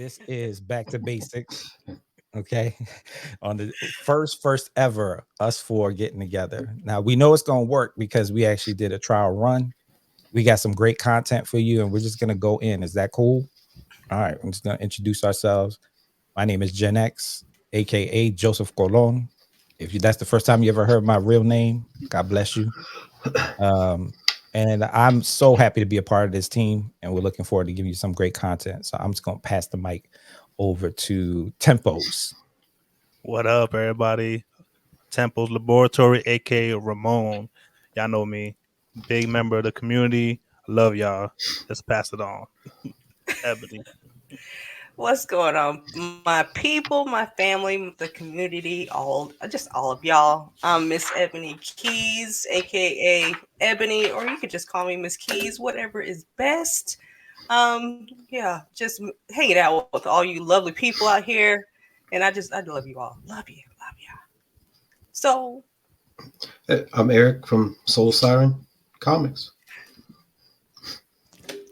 This is Back to Basics. Okay. On the first ever us four getting together. Now we know it's gonna work because we actually did a trial run. We got some great content for you, and we're just gonna go in. Is that cool? All right, I'm just gonna introduce ourselves. My name is Gen X, aka Joseph Colon. If you that's the first time you ever heard my real name, God bless you. Um, and I'm so happy to be a part of this team, and we're looking forward to giving you some great content. So I'm just gonna pass the mic over to Tempos. What up, everybody? Temple's Laboratory, aka Ramon. Y'all know me. Big member of the community. Love y'all. Let's pass it on. Ebony. What's going on, my people, my family, the community, just all of y'all. I'm Miss Ebony Keys, aka Ebony, or you could just call me Miss Keys, whatever is best. Yeah, just hanging out with all you lovely people out here, and I love you all, love you. So I'm Eric from Soul Siren Comics.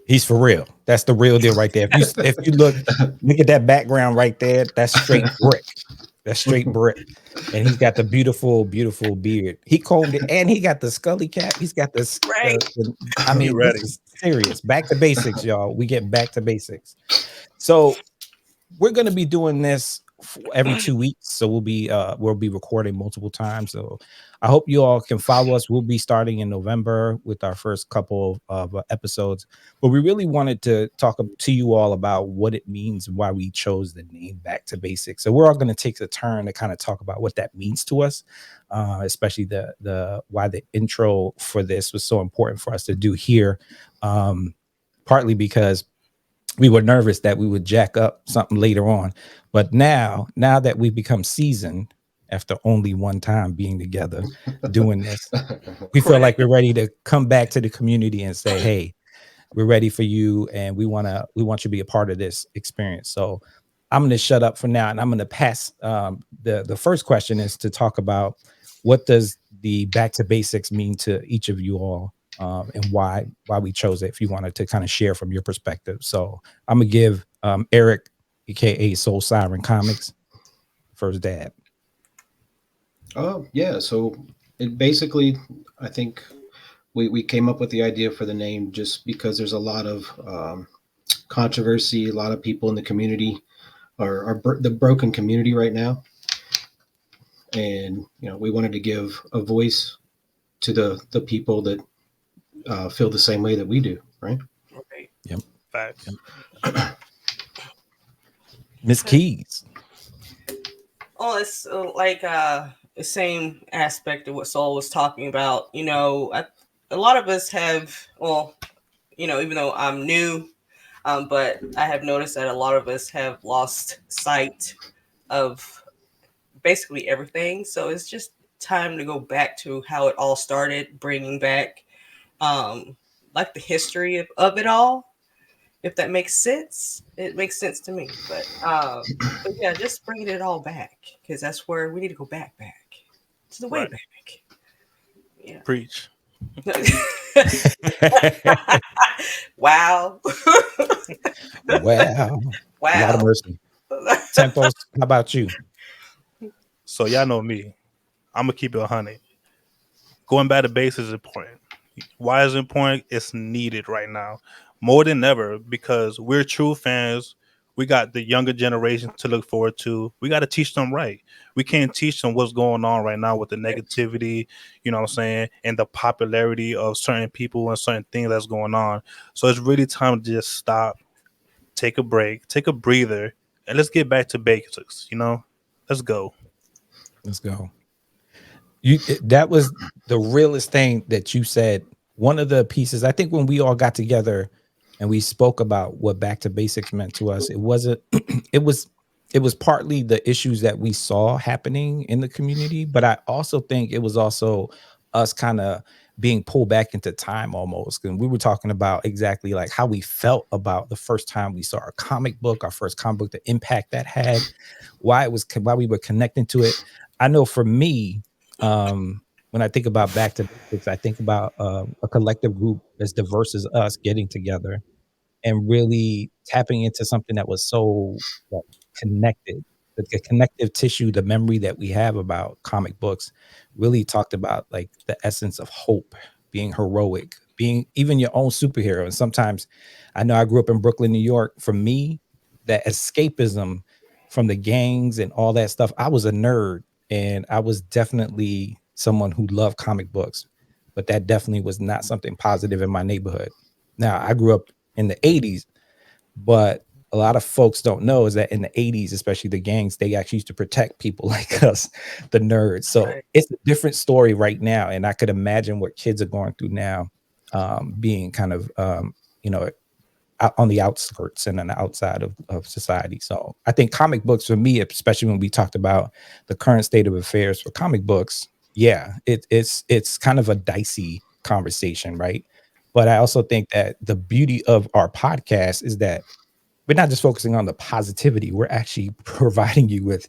He's for real. That's the real deal right there. If you look at that background right there, that's straight brick. That's straight brick. And he's got the beautiful, beautiful beard. He combed it, and he got the scully cap. He's got this. right, I mean, ready. this is serious. Back to basics, y'all. We get back to basics. So we're gonna be doing this every 2 weeks. So we'll be recording multiple times. So I hope you all can follow us. We'll be starting in November with our first couple of episodes. But we really wanted to talk to you all about what it means and why we chose the name Back to Basics. So we're all going to take a turn to kind of talk about what that means to us, especially the why the intro for this was so important for us to do here. Partly because we were nervous that we would jack up something later on. But now that we've become seasoned after only one time being together doing this, we feel like we're ready to come back to the community and say, hey, we're ready for you, and we want you to be a part of this experience. So I'm going to shut up for now, and I'm going to pass. The first question is to talk about what does the Back to Basics mean to each of you all, and why we chose it, if you wanted to kind of share from your perspective. So I'm gonna give Eric, aka Soul Siren Comics, first dab. Oh yeah, so it basically, I think we came up with the idea for the name just because there's a lot of controversy. A lot of people in the community are the broken community right now, and we wanted to give a voice to the people that feel the same way that we do, right? right. Yep. Facts. Miss Keys. Oh, it's like the same aspect of what Saul was talking about. A lot of us have, well, even though I'm new, but I have noticed that a lot of us have lost sight of basically everything. So it's just time to go back to how it all started, bringing back like the history of it all. If that makes sense, it makes sense to me. But yeah, just bringing it all back because that's where we need to go back to the way Right. back. Yeah. Preach. Wow. Wow. A lot of Wow. mercy. Tempos, how about you? So y'all know me. I'm gonna keep it 100. Going back to basics is important. Why is it important? It's needed right now more than ever because we're true fans. We got the younger generation to look forward to. We got to teach them right. We can't teach them what's going on right now with the negativity, you know what I'm saying, and the popularity of certain people and certain things that's going on. So it's really time to just stop, take a break, take a breather, and let's get back to basics, Let's go. Let's go. That was the realest thing that you said. One of the pieces, I think, when we all got together and we spoke about what Back to Basics meant to us, it wasn't it was partly the issues that we saw happening in the community, but I also think it was also us kind of being pulled back into time almost. And we were talking about exactly like how we felt about the first time we saw our first comic book, the impact that had, why we were connecting to it. I know for me, when I think about Back to Basics, I think about a collective group as diverse as us getting together and really tapping into something that was so like, connected. The connective tissue, the memory that we have about comic books really talked about like the essence of hope, being heroic, being even your own superhero. And sometimes I know I grew up in Brooklyn, New York. For me, that escapism from the gangs and all that stuff, I was a nerd and I was definitely someone who loved comic books, but that definitely was not something positive in my neighborhood. Now, I grew up in the 80s, but a lot of folks don't know is that in the 80s, especially the gangs, they actually used to protect people like us, the nerds. So Right. it's a different story right now. And I could imagine what kids are going through now, being kind of, you know, on the outskirts and on the outside of society. So I think comic books for me, especially when we talked about the current state of affairs for comic books, yeah, it's kind of a dicey conversation, right? But I also think that the beauty of our podcast is that we're not just focusing on the positivity, we're actually providing you with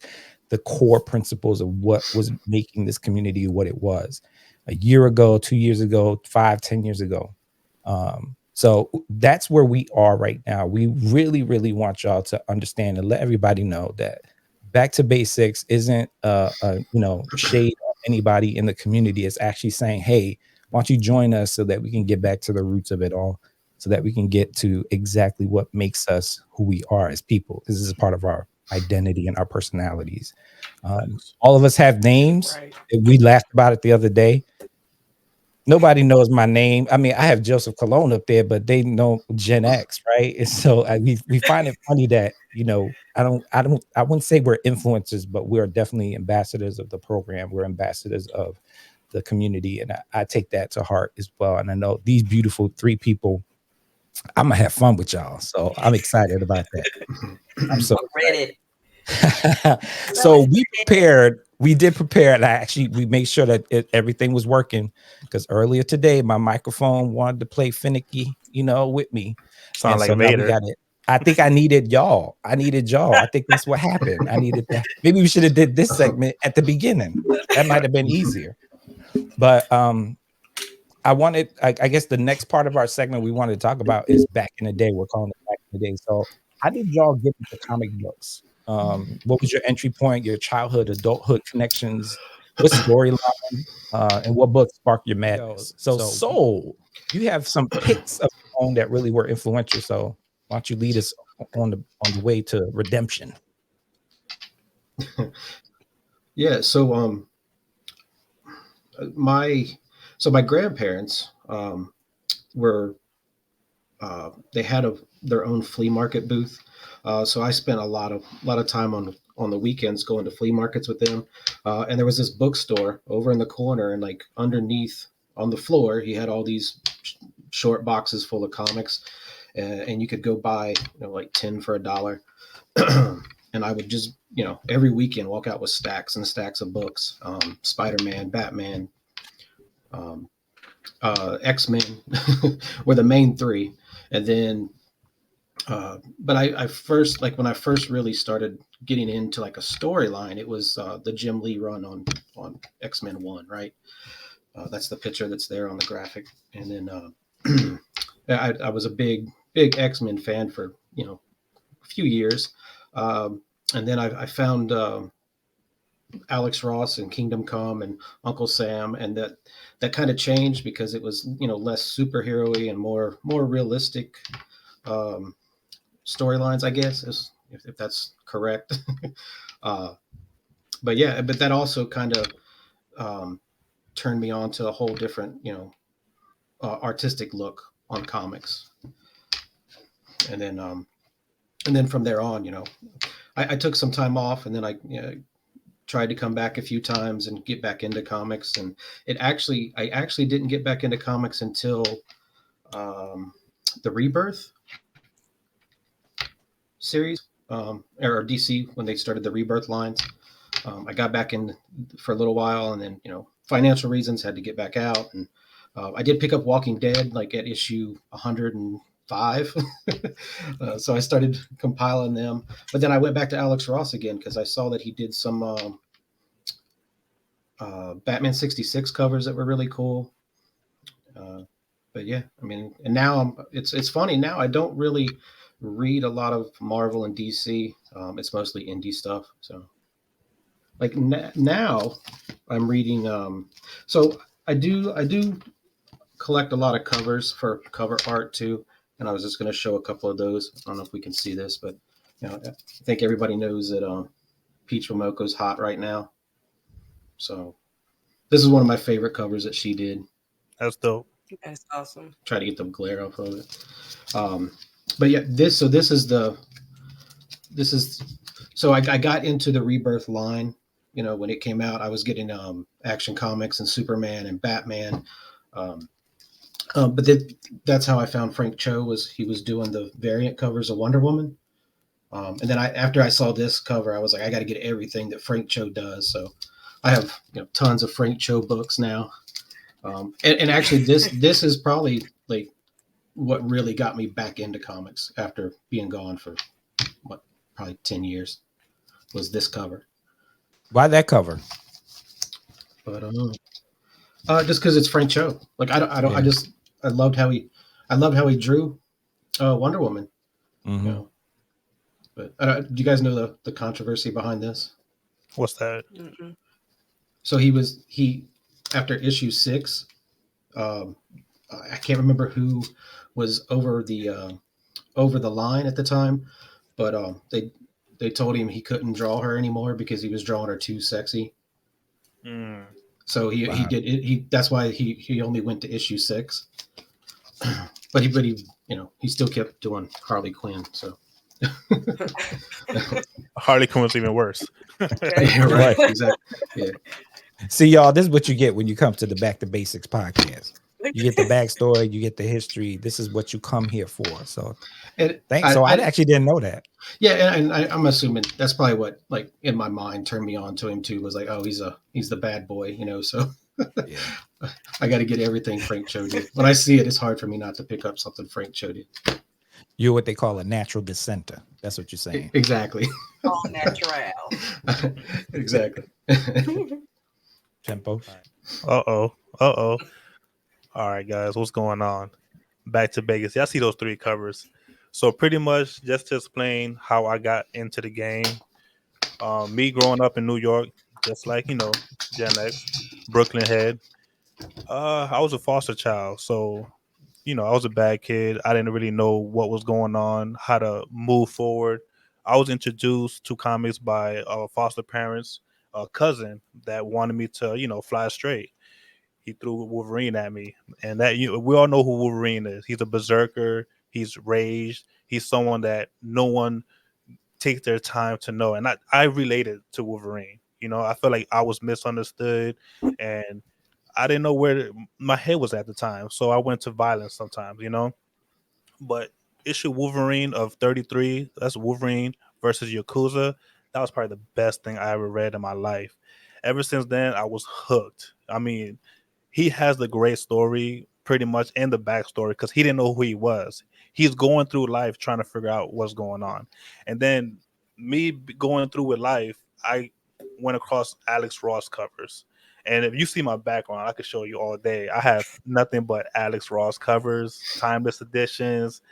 the core principles of what was making this community what it was a year ago, 2 years ago, 5, 10 years ago. So that's where we are right now. We really, really want y'all to understand and let everybody know that back to basics isn't shade on anybody in the community. It's actually saying, hey, why don't you join us so that we can get back to the roots of it all, so that we can get to exactly what makes us who we are as people. This is part of our identity and our personalities. All of us have names. Right. We laughed about it the other day. Nobody knows my name. I mean, I have Joseph Cologne up there, but they know Gen X, right? And so we find it funny that, you know, I wouldn't say we're influencers, but we're definitely ambassadors of the program. We're ambassadors of the community. And I take that to heart as well. And I know these beautiful 3 people, I'm gonna have fun with y'all. So I'm excited about that. I'm so Ready. so we did prepare, and we made sure that everything was working, because earlier today my microphone wanted to play finicky, with me. Sound And like so now we Vader. got it. I think I needed y'all. I think that's what happened. I needed that. Maybe we should have did this segment at the beginning. That might have been easier. But I guess the next part of our segment we wanted to talk about is back in the day. We're calling it back in the day. So how did y'all get into comic books? What was your entry point, your childhood, adulthood connections? What storyline? And what book sparked your madness? So Soul, you have some picks of your own that really were influential. So why don't you lead us on the way to redemption? Yeah. So my grandparents were they had their own flea market booth. So I spent a lot of time on the weekends going to flea markets with them. And there was this bookstore over in the corner, and like underneath on the floor, he had all these short boxes full of comics, and you could go buy like 10 for $1. And I would just every weekend walk out with stacks and stacks of books. Spider-Man, Batman, X-Men were the main 3. And then but I first, like when I first really started getting into like a storyline, it was the Jim Lee run on X-Men 1, right? That's the picture that's there on the graphic. And then I was a big X-Men fan for a few years. And then I found Alex Ross and Kingdom Come and Uncle Sam, and that kind of changed because it was less superhero-y and more realistic storylines, I guess, if that's correct. But yeah, but that also kind of turned me on to a whole different artistic look on comics. And then from there on, I took some time off, and then I tried to come back a few times and get back into comics. And I actually didn't get back into comics until the Rebirth series, or DC, when they started the Rebirth lines. I got back in for a little while, and then financial reasons had to get back out. And I did pick up Walking Dead like at issue 105. So I started compiling them, but then I went back to Alex Ross again because I saw that he did some Batman 66 covers that were really cool. but yeah, I mean, and now it's funny now. I don't really read a lot of Marvel and DC. It's mostly indie stuff. So like now I'm reading. So I do collect a lot of covers for cover art too, and I was just going to show a couple of those. I don't know if we can see this, but I think everybody knows that Peach Momoko's hot right now. So this is one of my favorite covers that she did. That's dope. That's awesome. Try to get the glare off of it. Um, but yeah, this is so I got into the Rebirth line. When it came out, I was getting Action Comics and Superman and Batman. Um, but that's how I found Frank Cho. He was doing the variant covers of Wonder Woman. And then after I saw this cover, I was like, I got to get everything that Frank Cho does. So I have tons of Frank Cho books now. And actually, this is probably like what really got me back into comics after being gone for probably 10 years was this cover. Why that cover? But just because it's Frank Cho. Like I don't. Yeah. I loved how he drew Wonder Woman. Mm-hmm. But do you guys know the controversy behind this? What's that? Mm-mm. So he after issue 6, I can't remember who was over the line at the time, but they told him he couldn't draw her anymore because he was drawing her too sexy. Mm. So he Wow. did he that's why he only went to issue 6. But he still kept doing Harley Quinn. So Harley Quinn was even worse. yeah, right, exactly. Yeah. See, y'all, this is what you get when you come to the Back to Basics podcast. You get the backstory, you get the history. This is what you come here for. So And thanks. So I actually didn't know that. yeah, and I'm assuming that's probably what, like, in my mind turned me on to him too, was like, oh, he's the bad boy, so Yeah. I got to get everything Frank Cho did. When I see it, it's hard for me not to pick up something Frank Cho did. You're what they call a natural dissenter. That's what you're saying. Exactly. All natural. Exactly. Tempo. Uh-oh. All right, guys, what's going on? Back to Vegas. Y'all see those 3 covers. So pretty much just to explain how I got into the game. Me growing up in New York, just like, Gen X, Brooklyn head. I was a foster child. So, I was a bad kid. I didn't really know what was going on, how to move forward. I was introduced to comics by foster parents, a cousin that wanted me to, fly straight. He threw Wolverine at me, and that we all know who Wolverine is. He's a berserker. He's raged. He's someone that no one takes their time to know, and I related to Wolverine. I felt like I was misunderstood, and I didn't know where my head was at the time, so I went to violence sometimes. But issue Wolverine of 33, that's Wolverine versus Yakuza. That was probably the best thing I ever read in my life. Ever since then, I was hooked. I mean, he has the great story pretty much in the backstory because he didn't know who he was. He's going through life trying to figure out what's going on. And then me going through with life, I went across Alex Ross covers. And if you see my background, I could show you all day. I have nothing but Alex Ross covers, timeless editions.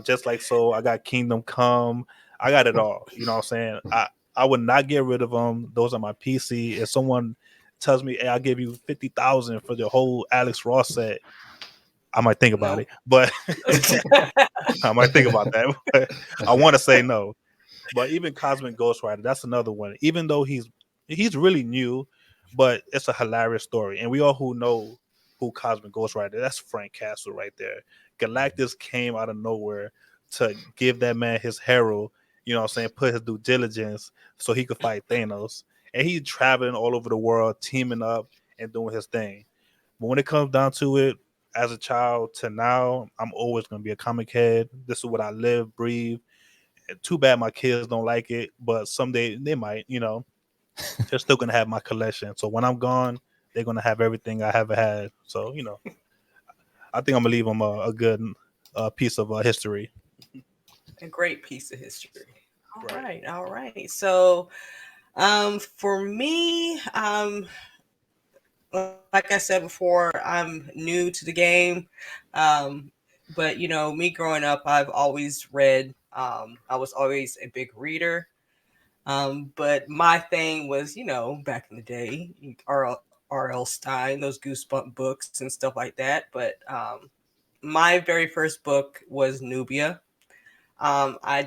Just like so, I got Kingdom Come. I got it all. You know what I'm saying? I would not get rid of them. Those are my PC. If someone tells me, "Hey, I'll give you 50,000 for the whole Alex Ross set," I might think about it. But I might think about that. But I want to say no. But even Cosmic Ghost Rider, that's another one. Even though he's really new, but it's a hilarious story. And we all who know who Cosmic Ghost Rider, that's Frank Castle right there. Galactus came out of nowhere to give that man his herald, put his due diligence so he could fight Thanos. And he's traveling all over the world, teaming up and doing his thing. But when it comes down to it, as a child to now, I'm always going to be a comic head. This is what I live, breathe. And too bad my kids don't like it, but someday they might, they're still going to have my collection. So when I'm gone, they're going to have everything I ever had. So, I think I'm going to leave them a good piece of history. A great piece of history. All right. So, for me, like I said before, I'm new to the game. Um, but you know, me growing up, I've always read. I was always a big reader. But my thing was, you know, back in the day, R.L. Stein, those Goosebump books and stuff like that. But my very first book was Nubia. I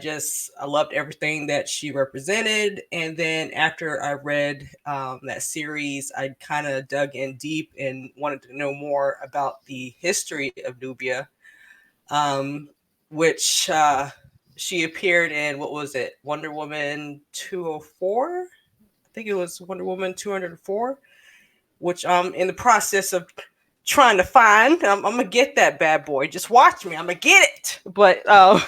loved everything that she represented, and then after I read that series, I kind of dug in deep and wanted to know more about the history of Nubia, um, which she appeared in. What was it? Wonder Woman 204. I think it was Wonder Woman 204, which I'm in the process of trying to find. I'm gonna get that bad boy. Just watch me. I'm gonna get it. But um,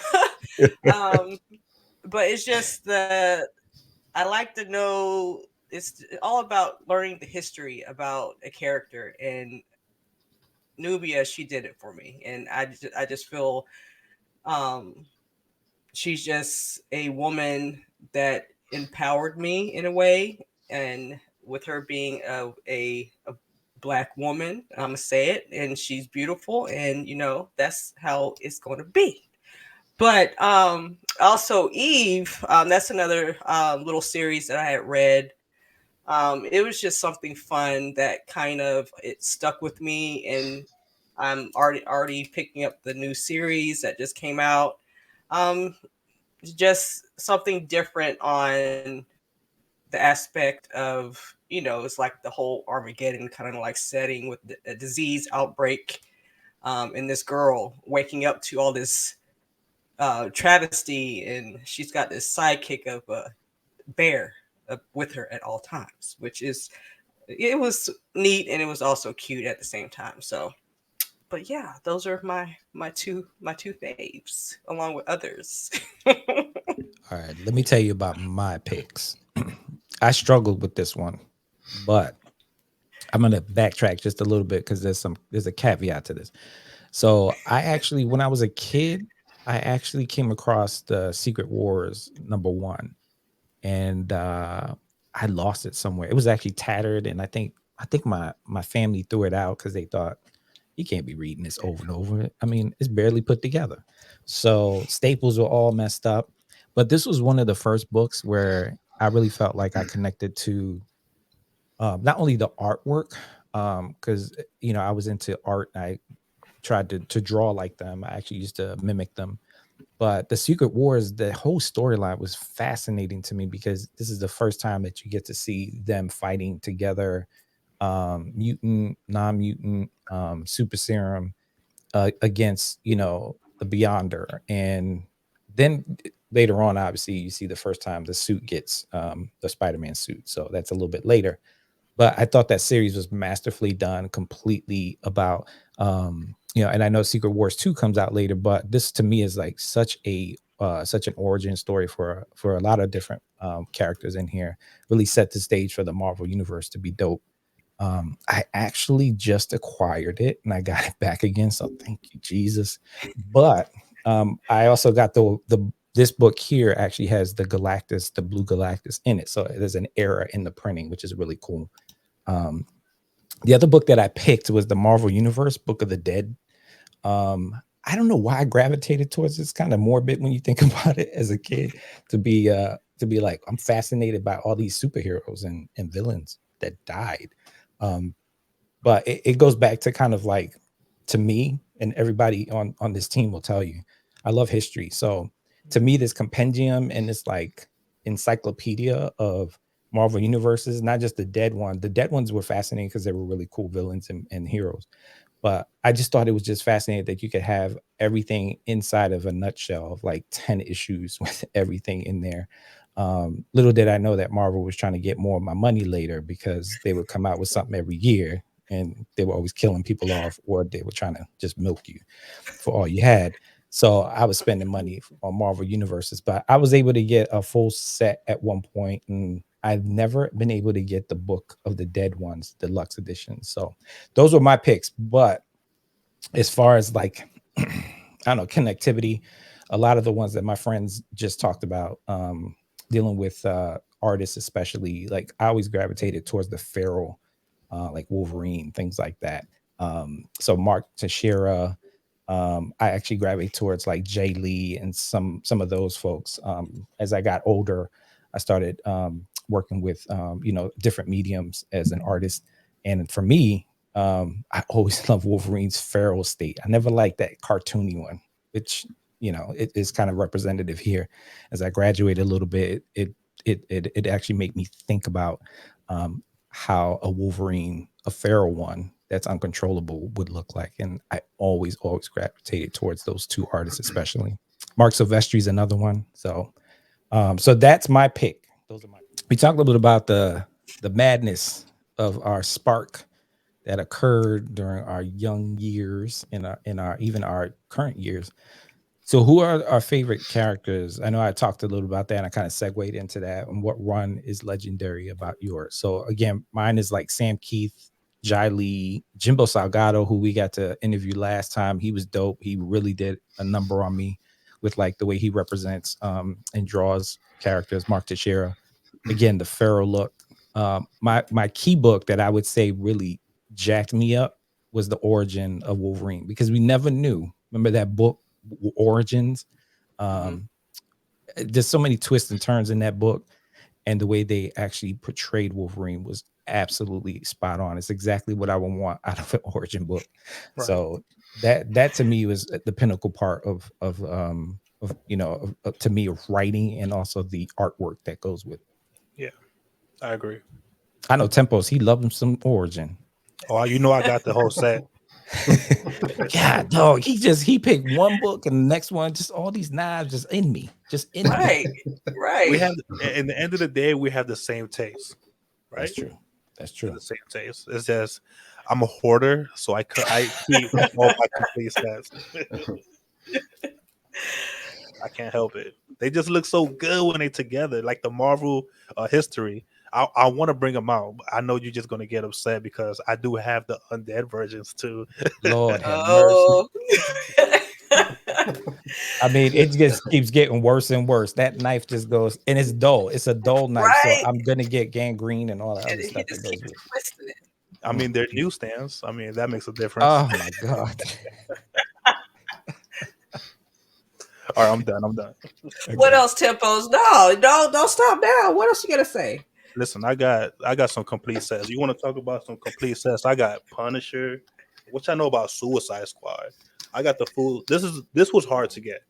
but it's just the I like to know. It's all about learning the history about a character, and Nubia, she did it for me, and I just feel um, she's just a woman that empowered me in a way, and with her being a black woman, I'm gonna say it, and she's beautiful, and you know that's how it's going to be. But also Eve, that's another little series that I had read. It was just something fun that kind of it stuck with me, and I'm already picking up the new series that just came out. Um, just something different on the aspect of, you know, it's like the whole Armageddon kind of like setting with a disease outbreak, and this girl waking up to all this travesty, and she's got this sidekick of a bear with her at all times, which is it was neat and it was also cute at the same time. So, but yeah, those are my two faves, along with others. All right, let me tell you about my picks. I struggled with this one, but I'm gonna backtrack just a little bit because there's a caveat to this. So I actually, when I was a kid, I actually came across the Secret Wars #1, and I lost it somewhere. It was actually tattered, and I think my family threw it out because they thought you can't be reading this over and over. I mean, it's barely put together. So staples were all messed up. But this was one of the first books where I really felt like I connected to not only the artwork, because I was into art. I tried to draw like them. I actually used to mimic them. But the Secret Wars, the whole storyline was fascinating to me because this is the first time that you get to see them fighting together, mutant, non-mutant, super serum, against the Beyonder. And then later on, obviously, you see the first time the suit gets the Spider-Man suit. So that's a little bit later. But I thought that series was masterfully done, completely about and I know Secret Wars 2 comes out later, but this to me is like such an origin story for a lot of different characters in here. Really set the stage for the Marvel universe to be dope. I actually just acquired it and I got it back again, so thank you, Jesus. But I also got the this book here actually has the Galactus, the blue Galactus in it. So there's an error in the printing, which is really cool. Um, the other book that I picked was the Marvel Universe Book of the Dead. I don't know why I gravitated towards this. Kind of morbid when you think about it as a kid, to be like, I'm fascinated by all these superheroes and villains that died. Um, but it goes back to kind of like, to me, and everybody on this team will tell you, I love history. So to me, this compendium and this like encyclopedia of Marvel universes, not just the dead one. The dead ones were fascinating because they were really cool villains and heroes. But I just thought it was just fascinating that you could have everything inside of a nutshell of like 10 issues with everything in there. Little did I know that Marvel was trying to get more of my money later because they would come out with something every year and they were always killing people off, or they were trying to just milk you for all you had. So I was spending money on Marvel universes, but I was able to get a full set at one point, and I've never been able to get the Book of the Dead ones, deluxe edition. So those were my picks. But as far as like, I don't know, connectivity, a lot of the ones that my friends just talked about, dealing with artists, especially, like I always gravitated towards the feral like Wolverine, things like that. So Mark Teixeira, I actually gravitate towards like Jay Lee and some of those folks. As I got older, I started working with different mediums as an artist, and for me, I always love Wolverine's feral state. I never liked that cartoony one, which it is kind of representative here. As I graduated a little bit, it actually made me think about how a Wolverine, a feral one that's uncontrollable, would look like. And I always gravitated towards those two artists, especially. Mark Silvestri is another one. So that's my pick. We talked a little bit about the madness of our spark that occurred during our young years, in our even our current years. So who are our favorite characters? I know I talked a little about that and I kind of segued into that, and what run is legendary about yours. So again, mine is like Sam Keith, Jai Lee, Jimbo Salgado, who we got to interview last time. He was dope. He really did a number on me with like the way he represents and draws characters. Mark Teixeira, again, the feral look. My key book that I would say really jacked me up was The Origin of Wolverine, because we never knew. Remember that book, Origins? There's so many twists and turns in that book, and the way they actually portrayed Wolverine was absolutely spot on. It's exactly what I would want out of an origin book. Right. So that to me was the pinnacle part of to me, of writing, and also the artwork that goes with it. Yeah, I agree. I know Tempos, he loved him some Origin. Oh, I got the whole set. Yeah, dog. He picked one book and the next one, just all these knives just in me. Right. We have, in the end of the day, we have the same taste. Right? That's true. The same taste. It's just I'm a hoarder, so I keep all my complete sets. I can't help it. They just look so good when they're together, like the Marvel history. I want to bring them out. But I know you're just going to get upset because I do have the undead versions too. Lord have mercy. I mean, it just keeps getting worse and worse. That knife just goes, and it's dull. It's a dull knife, right? So I'm going to get gangrene and all that other stuff that goes with it. I mean, they're newsstands. I mean, that makes a difference. Oh my God. All right, I'm done. Okay. What else, Tempos? No, don't stop now. What else you gonna say? Listen, I got some complete sets. You want to talk about some complete sets? I got Punisher, which I know about Suicide Squad. I got the full. This was hard to get.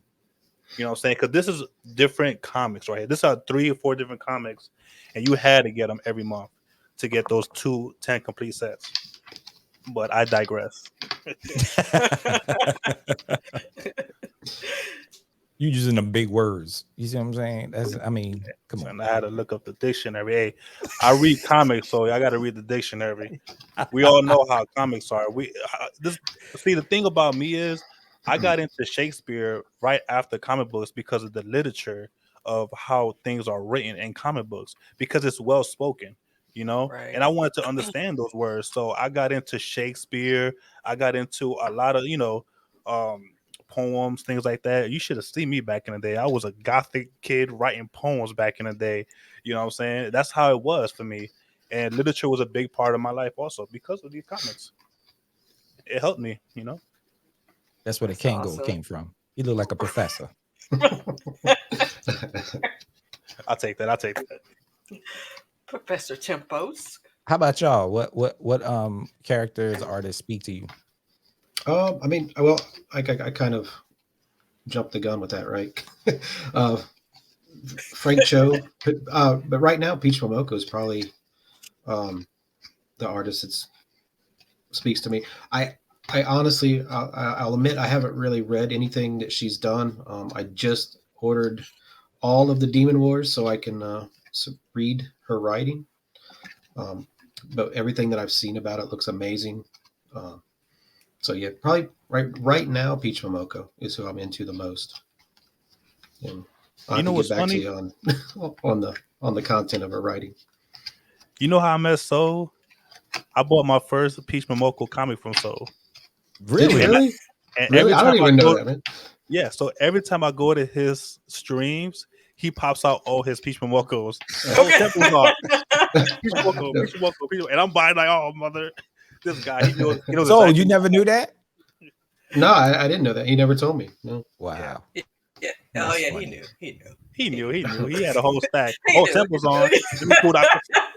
You know what I'm saying? Because this is different comics right here. This are 3 or 4 different comics, and you had to get them every month to get those 10 complete sets. But I digress. You using them big words. You see what I'm saying? Come on. I had to look up the dictionary. Hey, I read comics, so I got to read the dictionary. We all know how comics are. See, the thing about me is I got into Shakespeare right after comic books because of the literature of how things are written in comic books, because it's well spoken, right. And I wanted to understand those words. So I got into Shakespeare. I got into a lot of, poems, things like that. You should have seen me back in the day. I was a gothic kid writing poems back in the day. You know what I'm saying? That's how it was for me. And literature was a big part of my life also because of these comics. It helped me, That's where the Kango came from. You look like a professor. I'll take that. Professor Tempos. How about y'all? What characters, artists speak to you? I kind of jumped the gun with that, right? Frank Cho, but right now, Peach Momoko is probably the artist that speaks to me. I honestly, I'll admit, I haven't really read anything that she's done. I just ordered all of the Demon Wars so I can read her writing. But everything that I've seen about it looks amazing. So yeah, probably right now, Peach Momoko is who I'm into the most. And I'll get back to you on the content of her writing. You know how I met Soul? I bought my first Peach Momoko comic from Soul. Really? Really? I don't even know that, man. Yeah, so every time I go to his streams, he pops out all his Peach Momokos. And I'm buying like, oh mother, this guy, he knows So exactly. you never knew that? No, I didn't know that. He never told me. No. Wow. Yeah. That's Oh yeah, funny. He knew. He had a whole stack. He Oh, knew. Temple's on. Let me pull out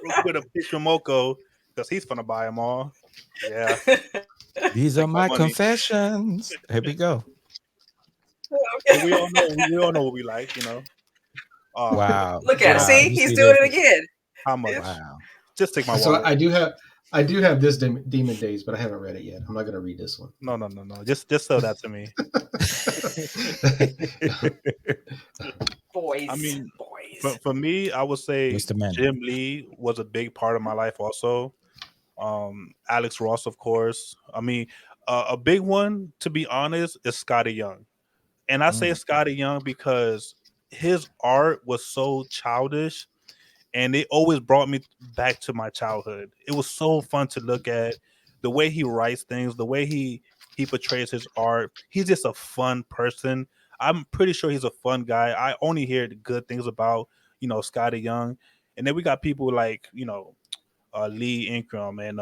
real quick a picture of Moko because he's gonna buy them all. Yeah. These are Take my my money. confessions. Here we go. But we all know what we like, you know. Wow. Look at Wow. it. See, You he's see doing this? it again. How much? Wow. Just take my So wallet. I do have this Demon Days, but I haven't read it yet. I'm not gonna read this one. No. Just sell that to me. Boys. I mean, boys. for me, I would say What's the man? Jim Lee was a big part of my life also. Alex Ross, of course. I mean, a big one, to be honest, is Scotty Young. And I say Scotty Young because his art was so childish and it always brought me back to my childhood. It was so fun to look at the way he writes things, the way he portrays his art. He's just a fun person. I'm pretty sure he's a fun guy. I only hear good things about, Scotty Young. And then we got people like, Lee Ingram and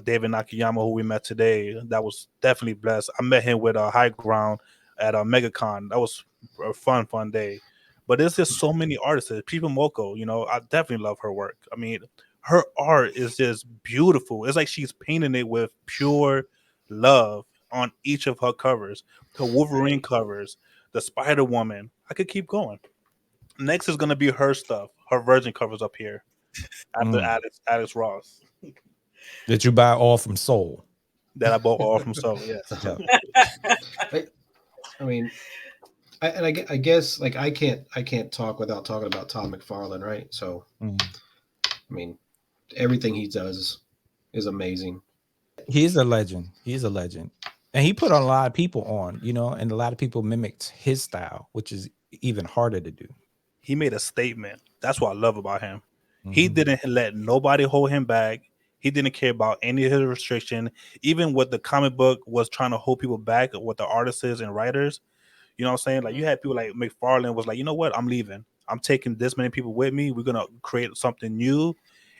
David Nakayama, who we met today. That was definitely blessed. I met him with High Ground at MegaCon. That was a fun day. But there's just so many artists. People Moko, I definitely love her work. I mean, her art is just beautiful. It's like she's painting it with pure love on each of her covers. Her Wolverine covers, the Spider Woman. I could keep going. Next is gonna be her stuff. Her Virgin covers up here after Alex Ross. Did you buy all from Soul? That I bought all from Soul. Yes. I mean, I guess like I can't talk without talking about Todd McFarlane, right? So, I mean, everything he does is amazing. He's a legend. He's a legend, and he put a lot of people on, and a lot of people mimicked his style, which is even harder to do. He made a statement. That's what I love about him. He didn't let nobody hold him back. He didn't care about any of his restriction. Even what the comic book was trying to hold people back, what the artists and writers. You know what I'm saying? Like you had people like McFarlane was like, you know what? I'm leaving. I'm taking this many people with me. We're gonna create something new,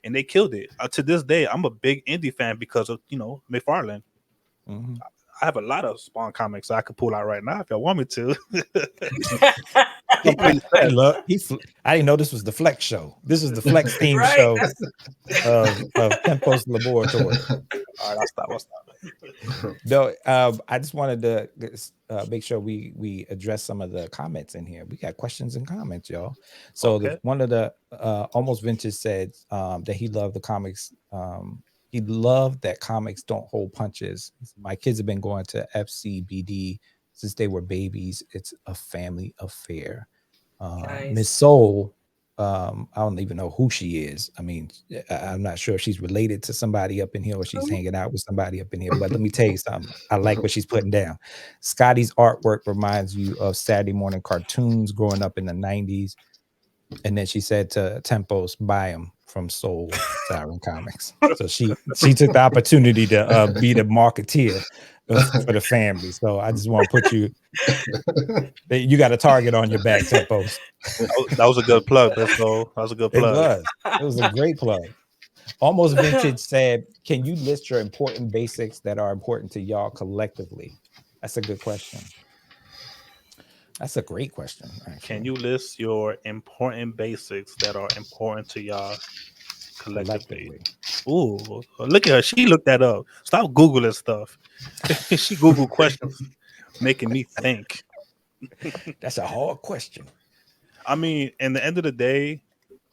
and they killed it. To this day, I'm a big indie fan because of McFarlane. I have a lot of Spawn comics I could pull out right now if y'all want me to. I didn't know this was the Flex show. This is the Flex theme show of Tempos Laboratory. All right, I'll stop. No, I just wanted to make sure we address some of the comments in here. We got questions and comments, y'all. So one of the Almost Vintage said that he loved the comics. He loved that comics don't hold punches. My kids have been going to FCBD since they were babies. It's a family affair. Nice. Miss Soul, I don't even know who she is. I mean, I'm not sure if she's related to somebody up in here or she's hanging out with somebody up in here. But let me tell you something. I like what she's putting down. Scotty's artwork reminds you of Saturday morning cartoons growing up in the 90s. And then she said to Tempos, buy them from Soul Siren Comics. So she took the opportunity to be the marketeer for the family. So I just want to put you got a target on your back, Tempos. That was a good plug. That was a good plug. It was a great plug. Almost Vintage said, can you list your important basics that are important to y'all collectively? That's a good question. That's a great question. Actually. Can you list your important basics that are important to y'all collectively? Ooh, look at her. She looked that up. Stop Googling stuff. She Googled questions, making me think. That's a hard question. I mean, in the end of the day,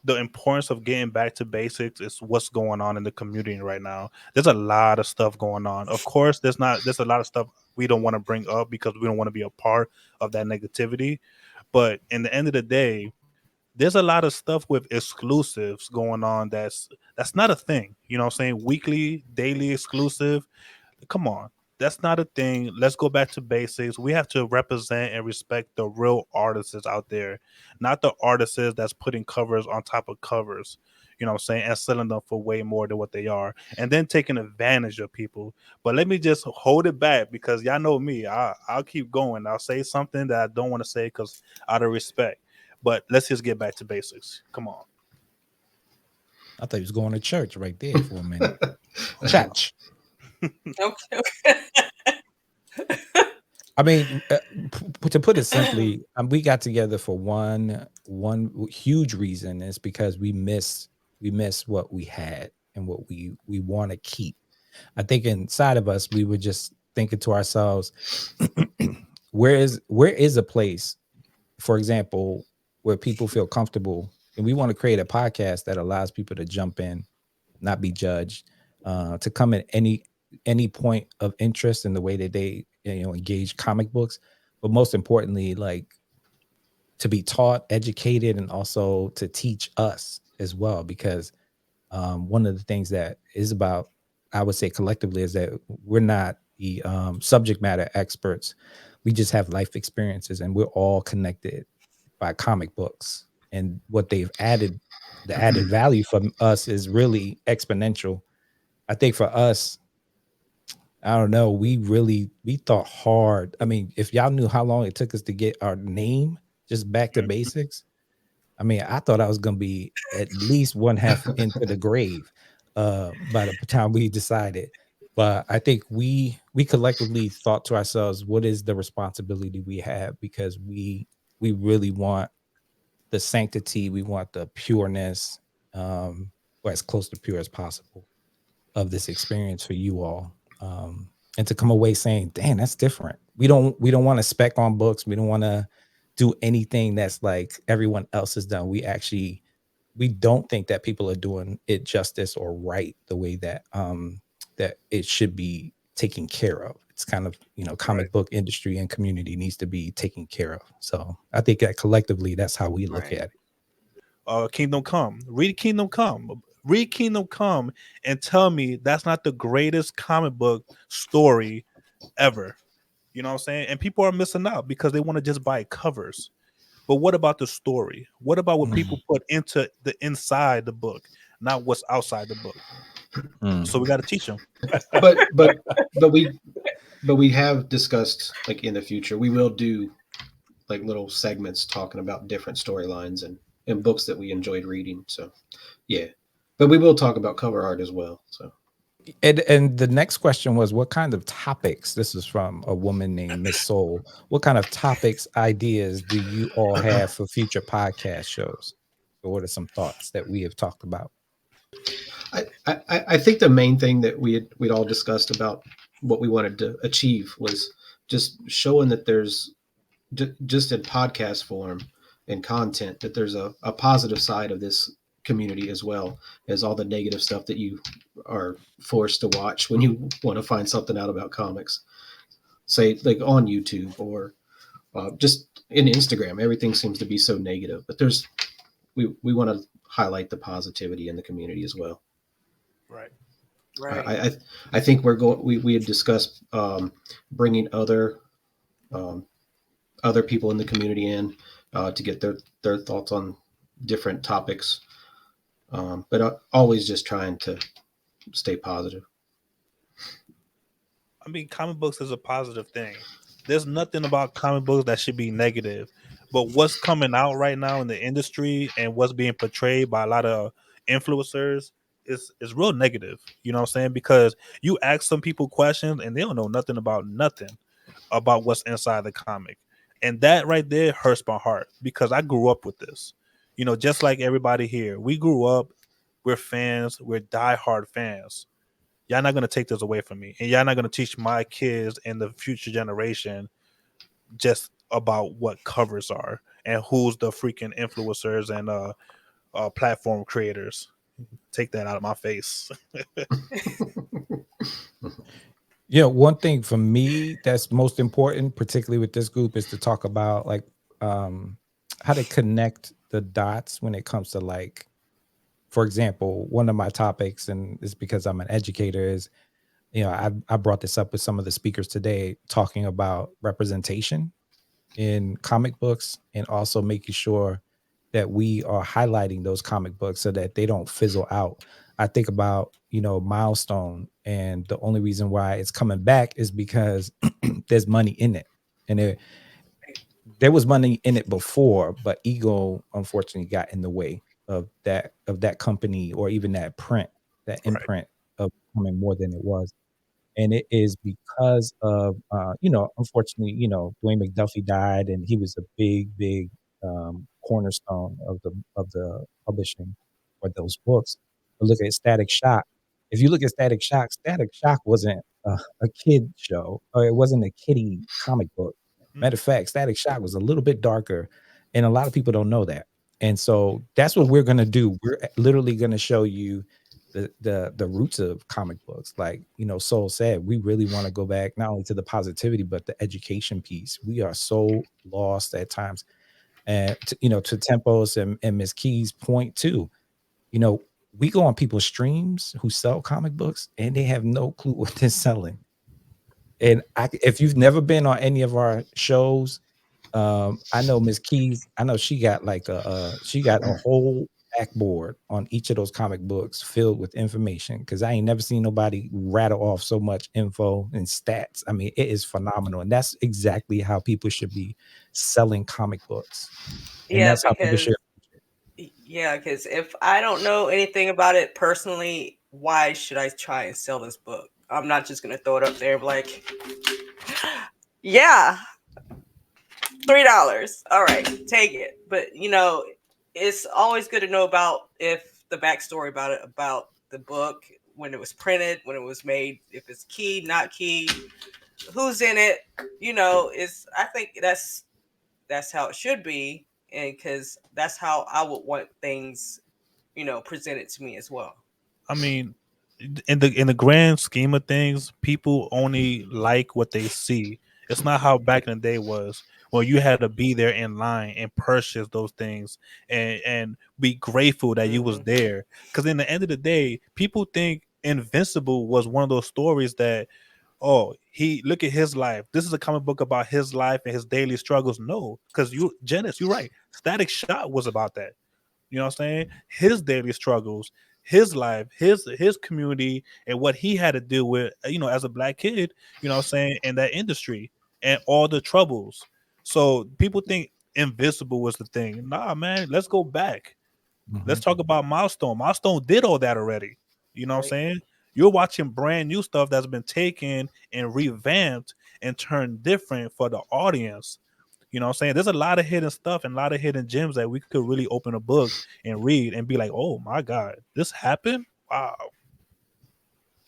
the importance of getting back to basics is what's going on in the community right now. There's a lot of stuff going on. Of course, there's a lot of stuff we don't want to bring up because we don't want to be a part of that negativity. But in the end of the day, there's a lot of stuff with exclusives going on that's not a thing. You know what I'm saying? Weekly, daily exclusive. Come on. That's not a thing. Let's go back to basics. We have to represent and respect the real artists out there, not the artists that's putting covers on top of covers, you know what I'm saying, and selling them for way more than what they are, and then taking advantage of people. But let me just hold it back because y'all know me. I'll keep going. I'll say something that I don't want to say because out of respect. But let's just get back to basics. Come on. I thought he was going to church right there for a minute. Oh, Church. Okay. I mean, to put it simply, we got together for one huge reason is because we miss what we had and what we want to keep. I think inside of us, we were just thinking to ourselves, where is a place, for example, where people feel comfortable, and we want to create a podcast that allows people to jump in, not be judged, to come at any point of interest in the way that they engage comic books, but most importantly, like to be taught, educated, and also to teach us as well. Because one of the things that is about, I would say collectively, is that we're not the subject matter experts. We just have life experiences, and we're all connected by comic books. And what they've added, the added value from us is really exponential. I think for us, I don't know, we thought hard. I mean, if y'all knew how long it took us to get our name just back to basics, I mean, I thought I was gonna be at least one half into the grave by the time we decided. But I think we collectively thought to ourselves, what is the responsibility we have? Because we really want the sanctity, we want the pureness, or as close to pure as possible of this experience for you all. And to come away saying, "Damn, that's different." We don't want to spec on books. We don't want to do anything that's like everyone else has done. We don't think that people are doing it justice or right the way that that it should be taken care of. It's kind of, comic book industry and community needs to be taken care of. So I think that collectively, that's how we look at it. Kingdom Come. Read Kingdom Come. Read Kingdom Come and tell me that's not the greatest comic book story ever. You know what I'm saying? And people are missing out because they want to just buy covers. But what about the story? What about what people put into the inside the book, not what's outside the book? So we got to teach them. but we have discussed, like, in the future we will do like little segments talking about different storylines and books that we enjoyed reading. So yeah, but we will talk about cover art as well. So And the next question was, what kind of topics? This is from a woman named Miss Soul. What kind of topics, ideas do you all have for future podcast shows? So what are some thoughts that we have talked about? I think the main thing that we'd all discussed about what we wanted to achieve was just showing that there's just in podcast form and content, that there's a positive side of this community as well as all the negative stuff that you are forced to watch when you want to find something out about comics, say like on YouTube or just in Instagram. Everything seems to be so negative, but we want to highlight the positivity in the community as well. Right. I think we had discussed bringing other people in the community in to get their thoughts on different topics, but always just trying to stay positive. I mean, comic books is a positive thing. There's nothing about comic books that should be negative. But what's coming out right now in the industry and what's being portrayed by a lot of influencers is real negative. You know what I'm saying? Because you ask some people questions and they don't know nothing about what's inside the comic. And that right there hurts my heart because I grew up with this. You know, just like everybody here, we grew up, we're fans, we're diehard fans. Y'all not going to take this away from me. And y'all not going to teach my kids and the future generation just about what covers are and who's the freaking influencers and platform creators. Take that out of my face. One thing for me that's most important, particularly with this group, is to talk about like how to connect the dots when it comes to, like, for example, one of my topics, and it's because I'm an educator, is, I brought this up with some of the speakers today, talking about representation in comic books and also making sure that we are highlighting those comic books so that they don't fizzle out. I think about, Milestone, and the only reason why it's coming back is because there's money in it. And there was money in it before, but ego unfortunately got in the way. that company or even that print, that Right. imprint of becoming more than it was. And it is because of unfortunately, Dwayne McDuffie died, and he was a big cornerstone of the publishing for those books. But look at Static Shock. If you look at Static Shock wasn't a kid show, or it wasn't a kiddie comic book. Matter of fact, Static Shock was a little bit darker, and a lot of people don't know that. And so that's what we're gonna do. We're literally gonna show you the roots of comic books. Like Soul said, we really want to go back not only to the positivity but the education piece. We are so lost at times, and to Tempos and Miss Key's point too. We go on people's streams who sell comic books and they have no clue what they're selling. And if you've never been on any of our shows, I know Miss Keys. I know she got like she got a whole backboard on each of those comic books filled with information, because I ain't never seen nobody rattle off so much info and stats. I mean, it is phenomenal, and that's exactly how people should be selling comic books. And Yeah, that's how people because should. if I don't know anything about it personally, why should I try and sell this book? I'm not just gonna throw it up there and be like, yeah, $3. All right, take it. But it's always good to know about if the backstory about the book, when it was printed, when it was made, if it's key, not key, who's in it. I think that's how it should be, and because that's how I would want things, presented to me as well. I mean, in the grand scheme of things, people only like what they see. It's not how back in the day was. Well, you had to be there in line and purchase those things and be grateful that you was there. Because in the end of the day, people think Invincible was one of those stories that, oh, he look at his life. This is a comic book about his life and his daily struggles. No, because Janice, you're right. Static Shock was about that. You know what I'm saying? His daily struggles, his life, his community, and what he had to deal with, as a black kid, you know what I'm saying, in that industry and all the troubles. So people think Invincible was the thing. Nah, man, let's go back. Let's talk about Milestone. Milestone did all that already. You know what I'm saying? You're watching brand new stuff that's been taken and revamped and turned different for the audience. You know what I'm saying? There's a lot of hidden stuff and a lot of hidden gems that we could really open a book and read and be like, oh my God, this happened? Wow.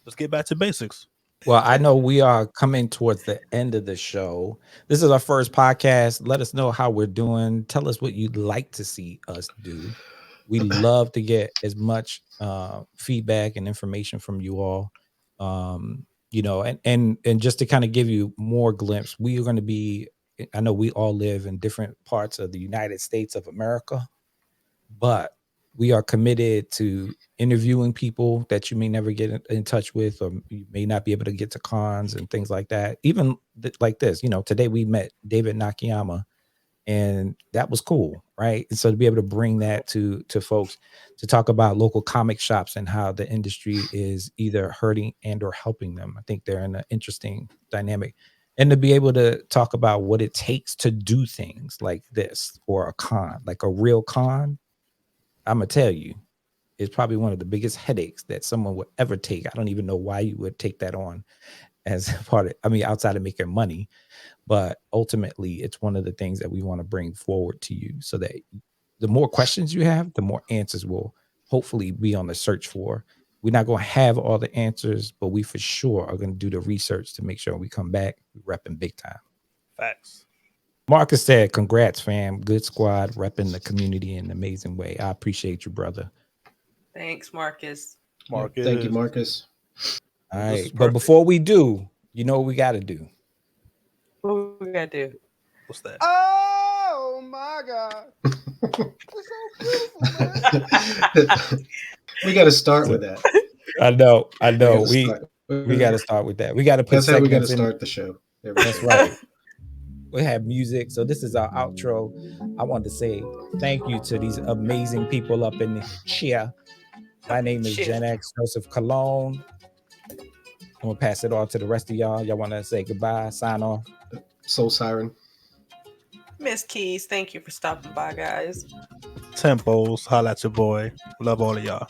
Let's get back to basics. Well, I know we are coming towards the end of the show. This is our first podcast. Let us know how we're doing. Tell us what you'd like to see us do. We love to get as much feedback and information from you all. And just to kind of give you more glimpse, we are going to be, I know we all live in different parts of the United States of America, but we are committed to interviewing people that you may never get in touch with, or you may not be able to get to cons and things like that. Even like this, today we met David Nakayama, and that was cool, right? And so to be able to bring that to folks, to talk about local comic shops and how the industry is either hurting and or helping them, I think they're in an interesting dynamic. And to be able to talk about what it takes to do things like this, or a con, like a real con, I'm gonna tell you, it's probably one of the biggest headaches that someone would ever take. I don't even know why you would take that on as part of, outside of making money, but ultimately it's one of the things that we want to bring forward to you, so that the more questions you have, the more answers we'll hopefully be on the search for. We're not going to have all the answers, but we for sure are going to do the research to make sure we come back repping big time. Facts. Marcus said, congrats, fam. Good squad, repping the community in an amazing way. I appreciate you, brother. Thanks, Marcus. Thank you, Marcus. All right. But before we do, you know what we got to do? What we got to do? What's that? Oh, my God. It's so beautiful, man. We got to start with that. I know. We got to to start with that. We got to put That's how we got to segments in. start the show. That's right. We have music. So this is our outro. I want to say thank you to these amazing people up in here. My name is Gen X Joseph Cologne. I'm going to pass it on to the rest of y'all. Y'all want to say goodbye, sign off? Soul Siren. Miss Keys, thank you for stopping by, guys. Tempos, holla at your boy. Love all of y'all.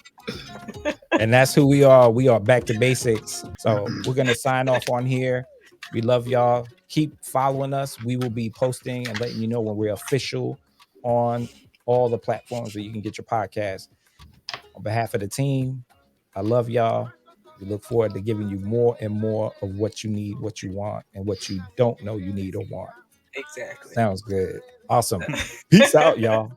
And that's who we are. We are back to basics. So we're gonna sign off on here. We love y'all. Keep following us. We will be posting and letting you know when we're official on all the platforms where you can get your podcast. On behalf of the team, I love y'all. We look forward to giving you more and more of what you need, what you want, and what you don't know you need or want. Exactly. Sounds good. Awesome. Peace out, y'all.